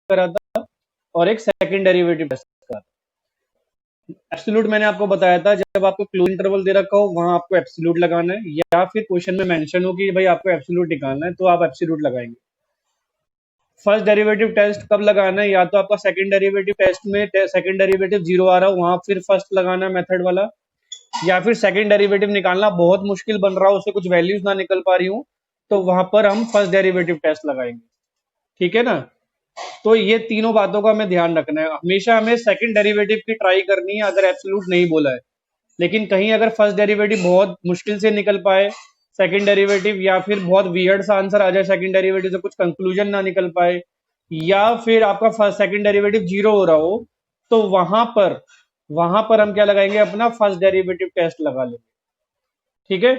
करा था और एक सेकंड डेरिवेटिव टेस्ट करा था। एब्सोल्यूट मैंने आपको बताया था जब आपको क्लोज इंटरवल दे रखा हो वहां आपको एब्सोल्यूट लगाना है, या फिर क्वेश्चन में मेंशन हो कि भाई आपको एब्सोल्यूट निकालना है तो आप एब्सोल्यूट लगाएंगे। फर्स्ट डेरिवेटिव टेस्ट कब लगाना है, या तो आपका सेकंड डेरिवेटिव टेस्ट में सेकंड डेरिवेटिव जीरो आ रहा हो वहां फिर फर्स्ट लगाना है मेथड वाला, या फिर सेकंड डेरिवेटिव निकालना बहुत मुश्किल बन रहा हो, उससे कुछ वैल्यूज ना निकल पा रही हूँ, तो वहां पर हम फर्स्ट डेरिवेटिव टेस्ट लगाएंगे। ठीक है ना। तो ये तीनों बातों का हमें ध्यान रखना है, हमेशा हमें सेकंड डेरिवेटिव की ट्राई करनी है अगर एब्सोल्यूट नहीं बोला है। लेकिन कहीं अगर फर्स्ट डेरिवेटिव बहुत मुश्किल से निकल पाए, सेकंड डेरिवेटिव या फिर बहुत वियर्ड सा आंसर आ जाए सेकंड डेरिवेटिव से, कुछ कंक्लूजन ना निकल पाए, या फिर आपका फर्स्ट सेकंड डेरिवेटिव जीरो हो रहा हो, तो वहां पर हम क्या लगाएंगे, अपना फर्स्ट डेरिवेटिव टेस्ट लगा लेंगे। ठीक है।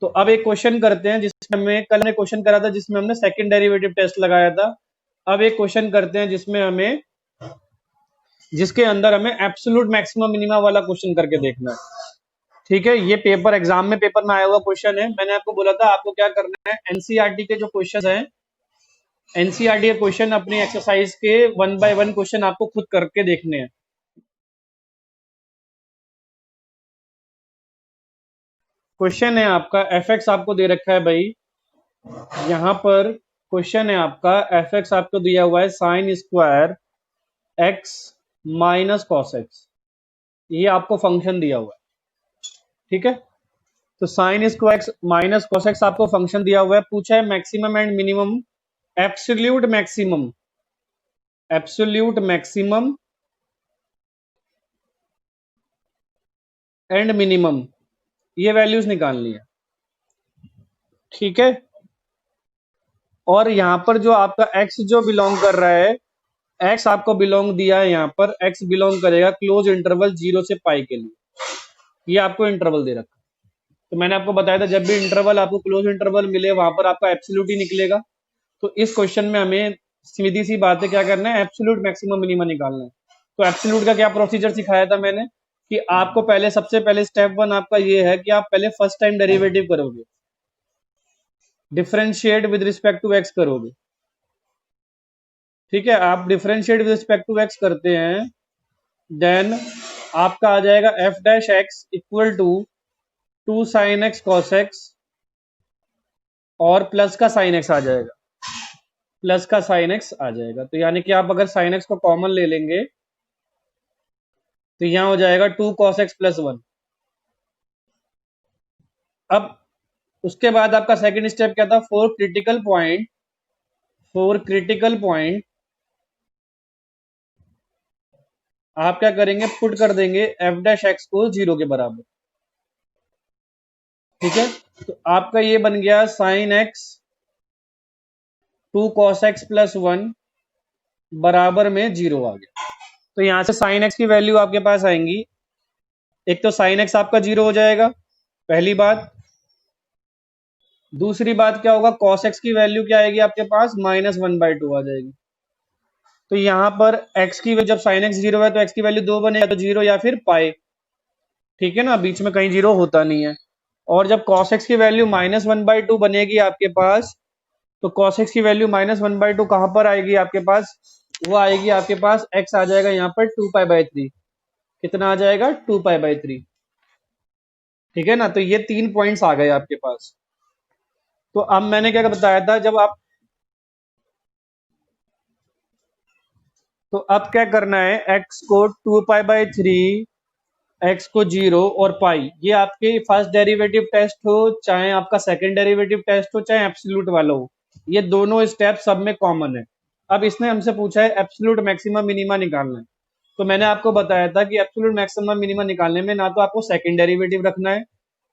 तो अब एक क्वेश्चन करते हैं जिसमें हमें कल ने क्वेश्चन करा था जिसमें हमने सेकंड डेरिवेटिव टेस्ट लगाया था। अब एक क्वेश्चन करते हैं जिसके अंदर हमें एब्सोल्यूट मैक्सिमम मिनिमा वाला क्वेश्चन करके देखना है। ठीक है। ये पेपर एग्जाम में पेपर में आया हुआ क्वेश्चन है। मैंने आपको बोला था आपको क्या करना है, एनसीईआरटी के जो क्वेश्चन हैं, एनसीईआरटी के क्वेश्चन अपनी एक्सरसाइज के 1 बाय 1 क्वेश्चन आपको खुद करके देखने हैं। क्वेश्चन है आपका एफ एक्स आपको दे रखा है भाई, यहां पर क्वेश्चन है आपका एफ एक्स आपको दिया हुआ है sine square x minus cos x, ये आपको फंक्शन दिया हुआ है। ठीक है। तो sine square x minus cos x आपको फंक्शन दिया हुआ है, पूछा है maximum and minimum, absolute maximum and minimum, ये वैल्यूज निकालनी है। ठीक है। और यहां पर जो आपका x जो बिलोंग कर रहा है, x आपको बिलोंग दिया है, यहां पर x बिलोंग करेगा क्लोज इंटरवल 0 से पाई के लिए, ये आपको इंटरवल दे रखा है। तो मैंने आपको बताया था जब भी इंटरवल आपको क्लोज इंटरवल मिले वहां पर आपका एब्सोल्यूट ही निकलेगा। तो इस क्वेश्चन में हमें सीधी सी बात है क्या करना है, एब्सोल्यूट मैक्सिमम मिनिमम निकालना है। तो एब्सोल्यूट का क्या प्रोसीजर सिखाया था मैंने, कि आपको पहले सबसे पहले स्टेप 1 आपका ये है कि आप पहले फर्स्ट टाइम डेरिवेटिव करोगे, differentiate with respect to x करोगे। ठीक है। आप differentiate with respect to x करते हैं, देन आपका आ जाएगा f dash x equal to 2 sine x cos x और प्लस का साइन एक्स आ जाएगा, तो यानी कि आप अगर साइन एक्स को कॉमन ले लेंगे तो यहां हो जाएगा 2 cos x प्लस 1। अब उसके बाद आपका सेकंड स्टेप क्या था, फॉर क्रिटिकल पॉइंट आप क्या करेंगे, पुट कर देंगे एफ डैश एक्स को 0 के बराबर। ठीक है। तो आपका ये बन गया sine x 2 cos x plus 1 बराबर में 0 आ गया। तो यहां से साइन एक्स की वैल्यू आपके पास आएंगी, एक तो साइन एक्स आपका 0 हो जाएगा, पहली बात। दूसरी बात क्या होगा, cos x की वैल्यू क्या आएगी आपके पास, -1/2 आ जाएगी। तो यहां पर x की जब साइन एक्स 0 है तो x की वैल्यू 2 बनेगा, तो 0 या फिर पाई। ठीक है ना, बीच में कहीं 0 होता नहीं है। और जब cos x की वैल्यू -1/2 बनेगी आपके पास, तो cos x की वैल्यू -1/2 कहां पर आएगी आपके पास, वो आएगी आपके पास, x आ जाएगा यहाँ पर 2π/3। कितना आ जाएगा, 2π/3। ठीक है ना। तो ये 3 पॉइंट्स आ गए आपके पास। तो अब मैंने क्या बताया था, तो अब क्या करना है, x को 2π/3, x को 0 और पाई, ये आपके फर्स्ट डेरिवेटिव टेस्ट हो चाहे आपका सेकंड डेरिवेटिव टेस्ट हो चाहे एब्सोल्यूट वाला हो, ये दोनों स्टेप सब में कॉमन है। अब इसने हमसे पूछा है एब्सोल्यूट मैक्सिमम मिनिमा निकालना है। तो मैंने आपको बताया था कि एब्सोल्यूट मैक्सिमम मिनिमा निकालने में ना तो आपको सेकंड डेरिवेटिव रखना है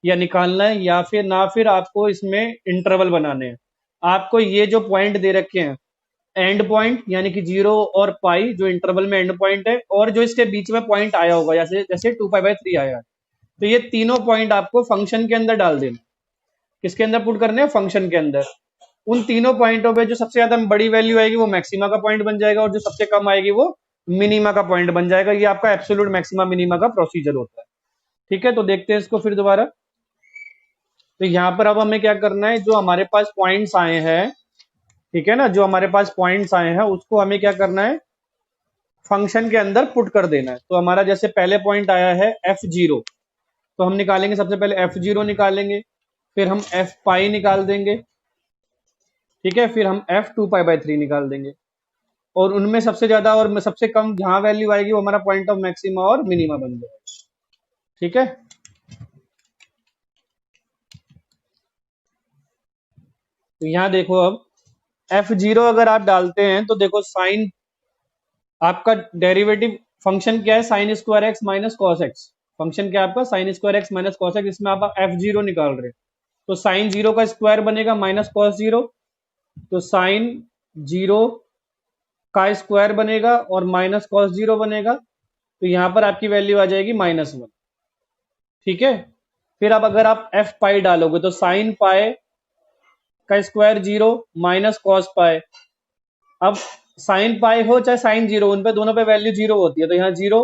या निकालना है, या फिर आपको इसमें इंटरवल बनाने हैं। आपको ये जो पॉइंट दे रखे हैं, एंड पॉइंट यानी कि 0 और पाई जो इंटरवल में एंड पॉइंट है, और जो इसके बीच में पॉइंट आया होगा जैसे जैसे 2π/3 आया है, तो ये तीनों पॉइंट आपको फंक्शन के अंदर डाल देना। किसके अंदर पुट करने हैं, फंक्शन के अंदर। उन तीनों पॉइंटों पे जो सबसे ज्यादा बड़ी वैल्यू आएगी वो मैक्सिमा का पॉइंट बन जाएगा, और जो सबसे कम आएगी वो मिनिमा का पॉइंट बन जाएगा। ये आपका एब्सोल्यूट मैक्सिमा मिनिमा का प्रोसीजर होता है। ठीक है। तो देखते हैं इसको फिर दोबारा। तो यहाँ पर अब हमें क्या करना है, जो हमारे पास पॉइंट्स आए हैं ठीक है ना, जो हमारे पास पॉइंट्स आए हैं उसको हमें क्या करना है, फंक्शन के अंदर पुट कर देना है। तो हमारा जैसे पहले पॉइंट आया है f0, तो हम निकालेंगे, सबसे पहले f0 निकालेंगे, फिर हम f पाई निकाल देंगे, ठीक है, फिर हम f 2 पाई/3 निकाल देंगे, और उनमें सबसे ज्यादा और सबसे कम जहां वैल्यू आएगी वो हमारा पॉइंट ऑफ मैक्सिमा और मिनिमा बन जाएगा। ठीक है, तो यहाँ देखो अब f0 अगर आप डालते हैं तो देखो साइन, आपका डेरिवेटिव फंक्शन क्या है, sine square x minus cos x, function क्या है आपका, sine square x minus cos x, इसमें आप f0 निकाल रहे हैं, तो साइन जीरो का स्क्वायर बनेगा माइनस कॉस जीरो, तो साइन जीरो का स्क्वायर बनेगा और माइनस कॉस जीरो बनेगा, तो यहाँ पर आपकी वैल्यू आ जाएगी -1। ठीक है, फिर अब अगर आप f पाई डालोगे तो साइन पाई का square zero minus cos pi, अब साइन पाई हो चाहे साइन जीरो, उन पे दोनों पे वैल्यू जीरो होती है, तो यहाँ जीरो,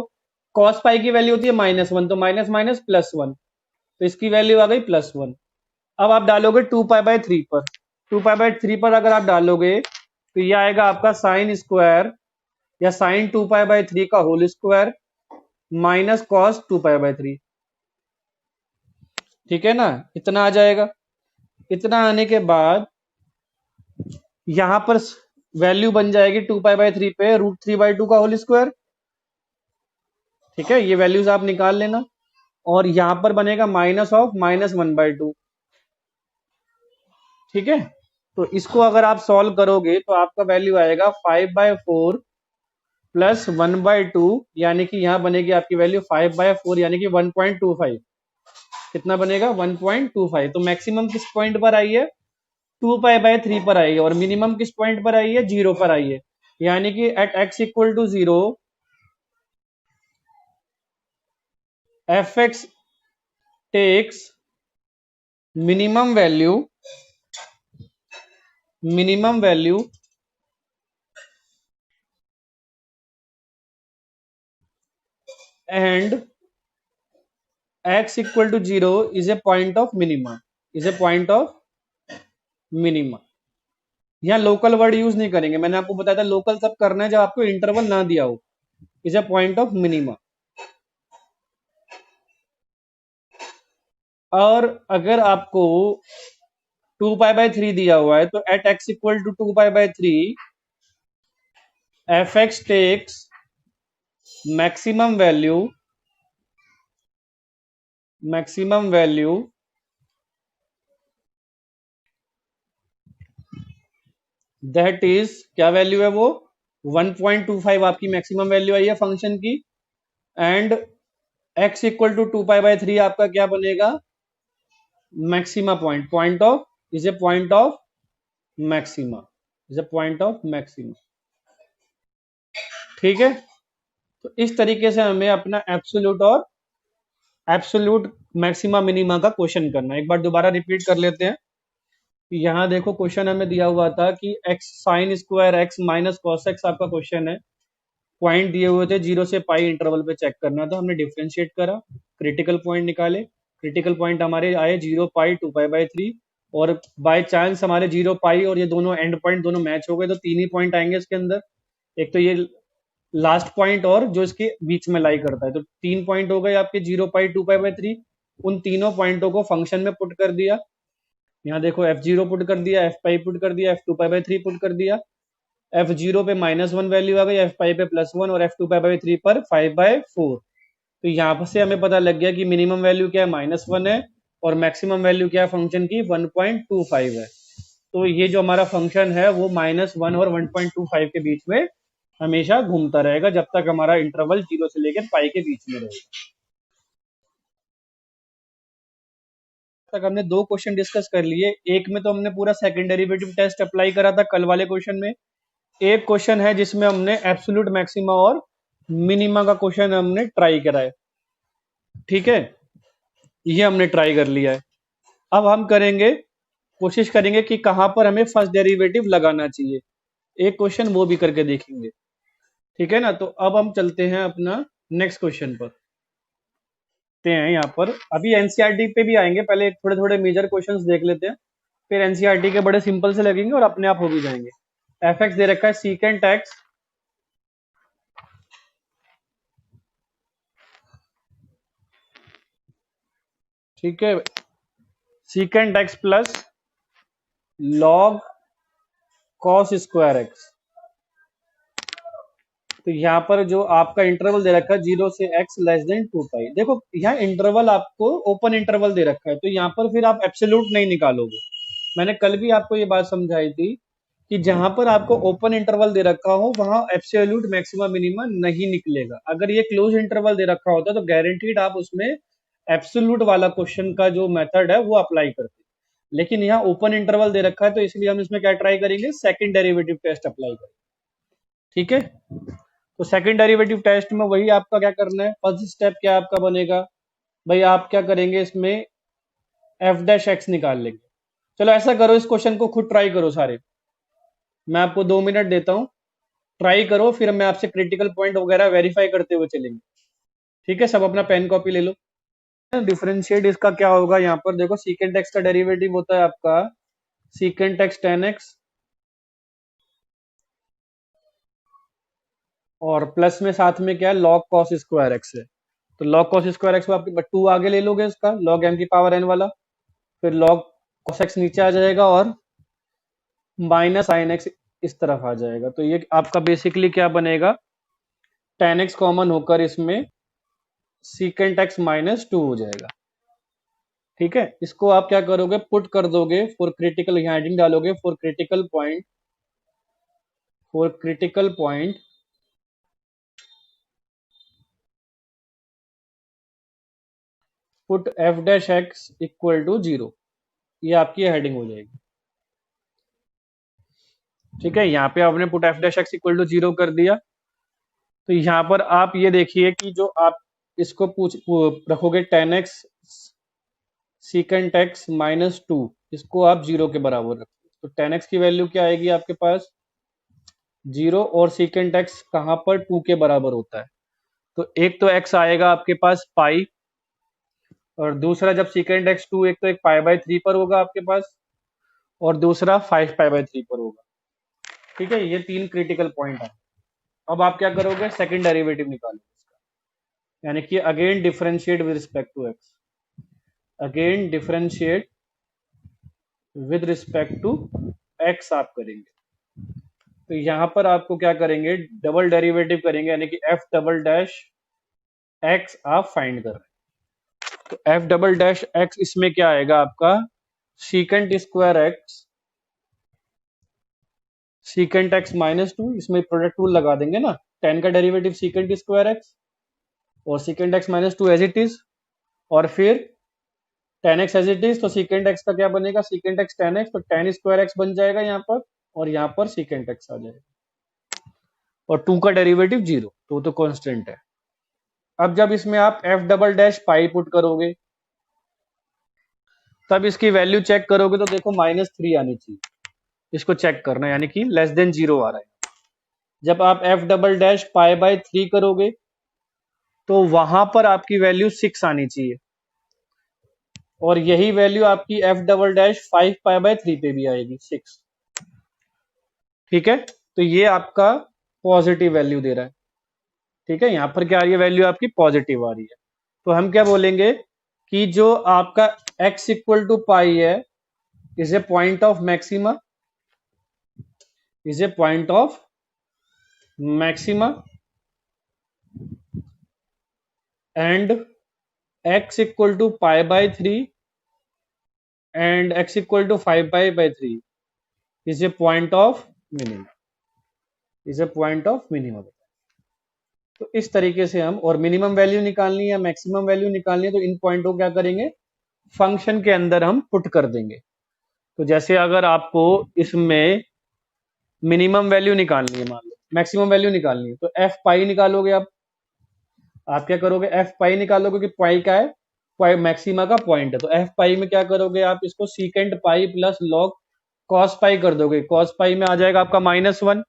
कॉस पाई की वैल्यू होती है -1, तो माइनस माइनस +1, तो इसकी वैल्यू आ गई +1। अब आप डालोगे 2 पाई/3 पर, 2 पाई/3 पर अगर आप डालोगे तो ये आएगा आपका साइन स्क्वायर या साइन 2 पाई/3 का होल स्क्वायर माइनस कॉस 2 पाई/3। ठीक है ना, इतना आ जाएगा। इतना आने के बाद यहां पर वैल्यू बन जाएगी 2 पाई/3 पे √3/2 का होल स्क्वायर। ठीक है, ये वैल्यूज आप निकाल लेना, और यहां पर बनेगा माइनस ऑफ -1/2। ठीक है, तो इसको अगर आप सॉल्व करोगे तो आपका वैल्यू आएगा 5/4 प्लस 1/2, यानी कि यहां बनेगी आपकी वैल्यू 5/4 यानी कि 1.25। कितना बनेगा, 1.25। तो मैक्सिमम किस पॉइंट पर आई है, 2 पाई/3 पर आई है, और मिनिमम किस पॉइंट पर आई है, 0 पर आई है, यानी कि at x equal to 0 f(x) takes minimum value and x equal to 0 is a point of minima, यहाँ लोकल वर्ड यूज नहीं करेंगे, मैंने आपको बताया था लोकल सब करना है जब आपको इंटरवल ना दिया हो, is a point of minima. और अगर आपको 2 पाई/3 दिया हुआ है तो एट x इक्वल टू 2 पाई/3 f(x) takes maximum value that is, क्या वैल्यू है वो, 1.25 आपकी मैक्सिमम वैल्यू आई है फंक्शन की, एंड x इक्वल टू 2 पाई/3 आपका क्या बनेगा, maxima point of, is a point of maxima, ठीक है। तो इस तरीके से हमें अपना एब्सोल्यूट मैक्सिमा मिनिमा का क्वेश्चन करना है। एक बार दोबारा रिपीट कर लेते हैं। यहाँ देखो क्वेश्चन हमें दिया हुआ था कि x sine square x minus cos x आपका क्वेश्चन है, पॉइंट दिए हुए थे 0 से पाई इंटरवल पे चेक करना था, हमने डिफरेंशिएट करा, क्रिटिकल पॉइंट निकाले, क्रिटिकल पॉइंट हमारे आए 0 पाई 2 पाई/3, और बाय चांस हमारे 0 पाई और ये दोनों एंड पॉइंट दोनों मैच हो गए, तो 3 ही पॉइंट आएंगे इसके अंदर, एक तो ये लास्ट पॉइंट और जो इसके बीच में लाई करता है, तो 3 पॉइंट हो गए आपके 0 पाई 2 पाई/3। उन तीनों पॉइंटों को फंक्शन में पुट कर दिया, यहाँ देखो f0 पुट कर दिया, f पाई पुट कर दिया, f2 पाई/3 पुट कर दिया, f0 पे -1 वैल्यू आ गई, f पाई पे +1 और f2 पाई/3 पर 5/4। तो यहाँ से हमें पता लग गया कि मिनिमम वैल्यू क्या है, -1 है, और मैक्सिमम वैल्यू क्या है फंक्शन की, 1.25 है। तो ये जो हमारा फंक्शन है वो -1 और 1.25 के बीच में हमेशा घूमता रहेगा, जब तक हमारा इंटरवल 0 से लेकर पाई के बीच में रहेगा। तक हमने 2 क्वेश्चन डिस्कस कर लिए, एक में तो हमने पूरा सेकंड डेरिवेटिव टेस्ट अप्लाई करा था कल वाले क्वेश्चन में, एक क्वेश्चन है जिसमें हमने एब्सोल्यूट मैक्सिमा और मिनिमा का क्वेश्चन हमने ट्राई करा है। ठीक है, ये हमने ट्राई कर लिया है। अब हम कोशिश करेंगे कि कहां पर हमें फर्स्ट डेरिवेटिव लगाना चाहिए, एक क्वेश्चन वो भी करके देखेंगे। ठीक है ना, तो अब हम चलते हैं अपना नेक्स्ट क्वेश्चन पर, हैं यहाँ पर अभी एनसीईआरटी पे भी आएंगे, पहले थोड़े थोड़े मेजर क्वेश्चंस देख लेते हैं। फिर एनसीईआरटी के बड़े सिंपल से लगेंगे और अपने आप हो भी जाएंगे। एफ एक्स दे रखा है सीकेंट एक्स, ठीक है, secant x plus log cos square x. तो यहाँ पर जो आपका इंटरवल दे रखा है 0 से x लेस देन 2 पाई, देखो यहाँ इंटरवल आपको ओपन इंटरवल दे रखा है, तो यहाँ पर फिर आप एब्सोल्यूट नहीं निकालोगे। मैंने कल भी आपको ये बात समझाई थी कि जहां पर आपको ओपन इंटरवल दे रखा हो वहां एब्सोल्यूट मैक्सिमा मिनिमा नहीं निकलेगा। अगर ये क्लोज इंटरवल दे रखा होता तो गारंटीड आप उसमें एब्सोल्यूट वाला क्वेश्चन का जो मेथड है वो अप्लाई करते, लेकिन यहाँ ओपन इंटरवल दे रखा है तो इसलिए हम इसमें क्या ट्राई करेंगे, सेकंड डेरिवेटिव टेस्ट अप्लाई करेंगे, ठीक है। तो सेकंड डेरिवेटिव टेस्ट में वही आपका क्या करना है, फर्स्ट स्टेप क्या आपका बनेगा भाई, आप क्या करेंगे इसमें एफ डैश एक्स निकाल लेंगे। चलो ऐसा करो, इस क्वेश्चन को खुद ट्राई करो सारे, मैं आपको 2 मिनट देता हूं, ट्राई करो, फिर मैं आपसे क्रिटिकल पॉइंट वगैरह वेरीफाई करते हुए चलेंगे, ठीक है। सब अपना पेन कॉपी ले लो। डिफरेंशिएट इसका क्या होगा, यहाँ पर देखो सीकेंट एक्स का डेरिवेटिव होता है आपका सीकेंट एक्स टेन एक्स, और प्लस में साथ में क्या है लॉग कॉस स्क्वायर एक्स है। तो लॉग कॉस स्क्वायर एक्स आप 2 आगे ले लोगे इसका लॉग एम की पावर एन वाला, फिर लॉग कॉस एक्स नीचे आ जाएगा और माइनस साइन एक्स इस तरफ आ जाएगा। तो ये आपका बेसिकली क्या बनेगा, टेन एक्स कॉमन होकर इसमें सीकेंट एक्स माइनस 2 हो जाएगा, ठीक है। इसको आप क्या करोगे, पुट कर दोगे फॉर क्रिटिकल, यहाँ हेडिंग डालोगे for critical point, for critical point put f dash x equal to 0, ये आपकी हेडिंग हो जाएगी, ठीक है। यहाँ पे आपने put f dash x equal to 0 कर दिया। तो यहाँ पर आप ये देखिए कि जो आप इसको रखोगे ten x secant x minus 2, इसको आप 0 के बराबर रखो, तो टेन एक्स की वैल्यू क्या आएगी आपके पास 0, और सीकेंट एक्स कहाँ पर 2 के बराबर होता है। तो एक तो x आएगा आपके पास पाई, और दूसरा जब सीकेंट एक्स 2, एक तो एक पाई बाय 3 पर होगा आपके पास, और दूसरा 5 पाई बाय 3 पर होगा, ठीक है। ये 3 क्रिटिकल पॉइंट है। अब आप क्या करोगे, सेकंड डेरिवेटिव निकालो इसका, यानी कि again differentiate with respect to x, again differentiate with respect to x आप करेंगे। तो यहां पर आपको क्या करेंगे, डबल डेरिवेटिव करेंगे, यानी कि एफ डबल डैश एक्स आप फाइंड कर रहे हैं। तो एफ डबल डैश एक्स इसमें क्या आएगा आपका secant square x, secant x minus 2, इसमें प्रोडक्ट रूल लगा देंगे ना, 10 का डेरिवेटिव सीकेंट स्क्वायर एक्स और secant x minus 2 as it is, और फिर 10x एज इट इज, तो सीकेंट एक्स का क्या बनेगा सीकेंट एक्स 10x, तो 10 स्क्वायर एक्स बन जाएगा यहाँ पर, और यहाँ पर सीकेंट एक्स आ जाएगा, और 2 का डेरिवेटिव 0, तो कांस्टेंट है। अब जब इसमें आप एफ डबल डैश पाई पुट करोगे, तब इसकी वैल्यू चेक करोगे तो देखो -3 आनी चाहिए, इसको चेक करना, यानी कि लेस देन 0 आ रहा है। जब आप F double dash pi by 3 करोगे तो वहां पर आपकी वैल्यू 6 आनी चाहिए, और यही वैल्यू आपकी F double dash 5 pi by 3 पे भी आएगी 6, ठीक है। तो ये आपका पॉजिटिव वैल्यू दे रहा है, ठीक है। यहां पर क्या आ रही है, वैल्यू आपकी पॉजिटिव आ रही है। तो हम क्या बोलेंगे कि जो आपका x इक्वल टू पाई है is a point of maxima, is a point of maxima, and x equal to pi by 3 and x equal to 5 pi by 3 is a point of minimum, is a point of minimum. तो इस तरीके से हम, और minimum value निकालनी है या maximum value निकालनी है, तो इन पॉइंटों को क्या करेंगे, फंक्शन के अंदर हम पुट कर देंगे। तो जैसे अगर आपको इसमें मिनिमम वैल्यू निकालनी है, मान लो मैक्सिमम वैल्यू निकालनी है, तो एफ पाई निकालोगे आप क्या करोगे, एफ पाई निकालोगे कि पाई क्या है, पाई मैक्सिमा का पॉइंट है, तो एफ पाई में क्या करोगे आप, इसको secant pi plus log cos pi कर दोगे, कॉस पाई में आ जाएगा आपका -1,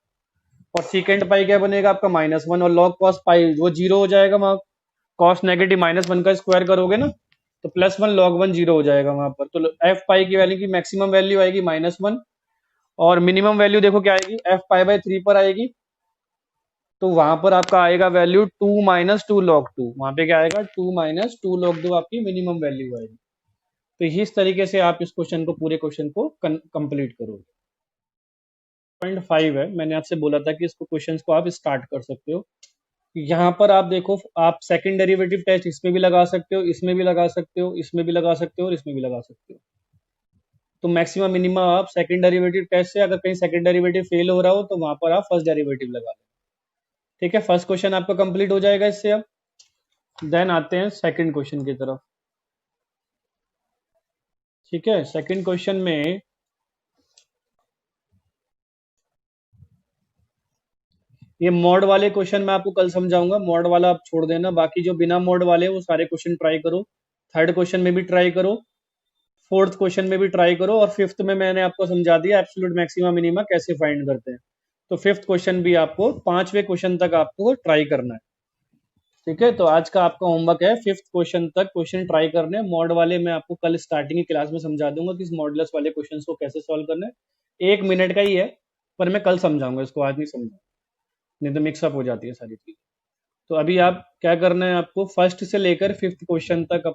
और सीकेंट पाई क्या बनेगा आपका -1, और लॉग कॉस पाई वो 0 हो जाएगा, वहां कॉस नेगेटिव -1 का स्क्वायर करोगे ना, तो +1 log 1 जीरो हो जाएगा वहां पर। तो एफ पाई की वैल्यू की मैक्सिमम वैल्यू आएगी -1 और मिनिमम वैल्यू देखो क्या आएगी, एफ पाई बाई 3 पर आएगी। तो वहां पर आपका आएगा वैल्यू 2 - 2 log 2, वहां पे क्या आएगा 2 - 2 log 2 आपकी मिनिमम वैल्यू आएगी। तो इस तरीके से आप इस क्वेश्चन को, पूरे क्वेश्चन को कंप्लीट करोगे। 5 है, मैंने आपसे बोला था कि इसको क्वेश्चंस को आप स्टार्ट कर सकते हो। यहाँ पर आप देखो, आप सेकंड डेरिवेटिव टेस्ट इसमें भी लगा सकते हो, इसमें भी लगा सकते हो, इसमें भी लगा सकते हो और इसमें भी लगा सकते हो। तो मैक्सिमम मिनिमम आप सेकंड डेरिवेटिव टेस्ट से, अगर कहीं सेकंड डेरिवेटिव फेल हो रहा हो तो वहां पर आप फर्स्ट डेरिवेटिव लगा लो। ठीक है, फर्स्ट क्वेश्चन आपका कंप्लीट हो जाएगा इससे। अब देन आते हैं सेकंड क्वेश्चन की तरफ। ठीक है, सेकंड क्वेश्चन में ये मॉड वाले क्वेश्चन मैं आपको कल समझाऊंगा, मॉड वाला आप छोड़ देना, बाकी जो बिना मॉड वाले हैं वो सारे क्वेश्चन ट्राई करो। थर्ड क्वेश्चन में भी ट्राई करो, फोर्थ क्वेश्चन में भी ट्राई करो, और फिफ्थ में मैंने आपको समझा दिया एब्सोल्यूट मैक्सिमा मिनिमा कैसे फाइंड करते हैं। तो फिफ्थ क्वेश्चन भी आपको, पांचवें क्वेश्चन तक आपको ट्राई करना है। ठीक है, तो आज का आपका होमवर्क है फिफ्थ क्वेश्चन तक क्वेश्चन ट्राई करने। मॉड वाले मैं आपको कल स्टार्टिंग की क्लास में समझा दूंगा कि इस मॉडुलस वाले क्वेश्चन को कैसे सॉल्व करना है। 1 मिनट का ही है, पर मैं कल समझाऊंगा इसको, आज नहीं समझाऊंगा, नहीं तो मिक्सअप हो जाती है सारी चीज। तो अभी आप क्या करना है, आपको फर्स्ट से लेकर फिफ्थ क्वेश्चन तक